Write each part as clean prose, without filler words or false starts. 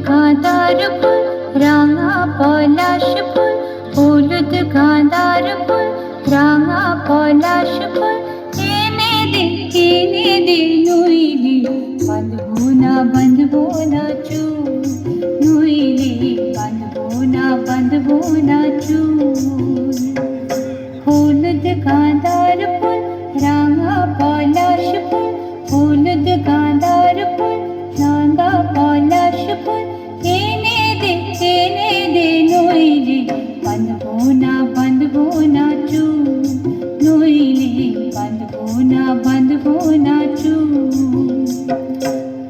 গাঁদার ফুল, রাঙা পলাশ ফুল, হলুদ গাঁদার ফুল, রাঙা পলাশ ফুল, এনে দে নইলে বাঁধবো না চুল, নইলে বাঁধবো না চুল। হলুদ গাঁদার ফুল, রাঙা পলাশ ফুল, হলুদ গাঁদার ফুল, রাঙা পলাশ ফুল, এনে দে নইলে বাঁধবো না চুল, নইলে বাঁধবো না চুল।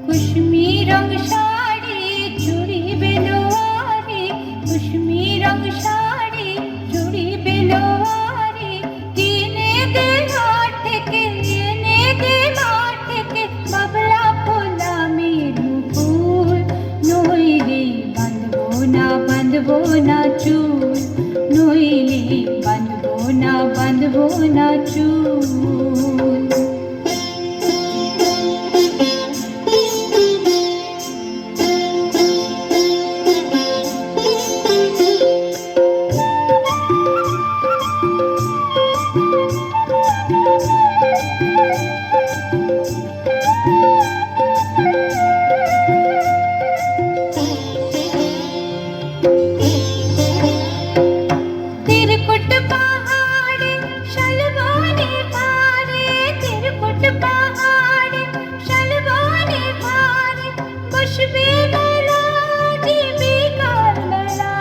কুসুমি রং শাড়ি চুড়ি বেলোয়ারি, কুসুমি রং শাড়ি চুড়ি বেলোয়ারি, কিনে দে হাট থেকে, এনে দে হাট থেকে বাবলা পোলা মেরু ফুল, নইলে বাঁধবো না চুল, নইলে বাঁধবো না চুল। तिरकुट पहाड़े शलवाने भारे, तिरकुट पहाड़े शलवाने भारे, खुशबू वाला जीवी कालमला,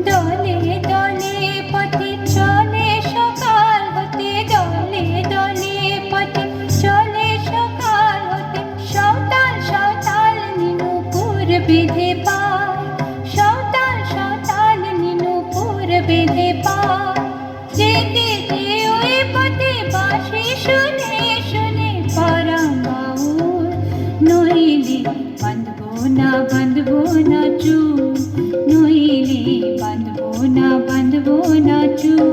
दले दले पथि चले सकाल होते, दले दले पथि चले सकाल होते, सौताल सौताल नीनुपुर बेधे पाय, বেঁধে পা, যেতে ওই পথে বাঁশি শুনে শুনে পরাণ বাউল, নইলে বাঁধবো না চুল, নইলে বাঁধবো না চুল।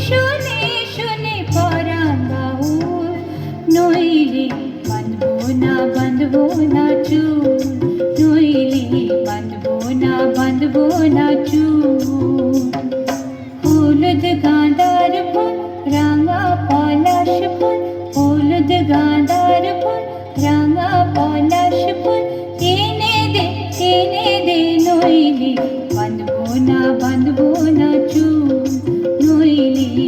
শুনে শুনে পরাণ বাউল, নইলে বাঁধবো না চুল, নইলে বাঁধবো না চুল। হলুদ গাঁদার ফুল, রাঙা পলাশ ফুল, হলুদ গাঁদার ফুল, রাঙা পলাশ ফুল, এনে দে নইলে বাঁধবো না চুল, নইলে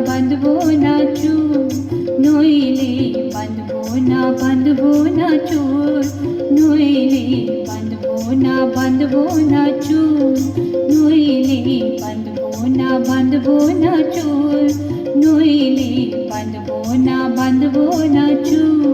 বাঁধবো না চুল, নইলে বাঁধবো না চুল, নইলে বাঁধবো না চুল, নইলে বাঁধবো না চুল, নইলে বাঁধবো না চুল।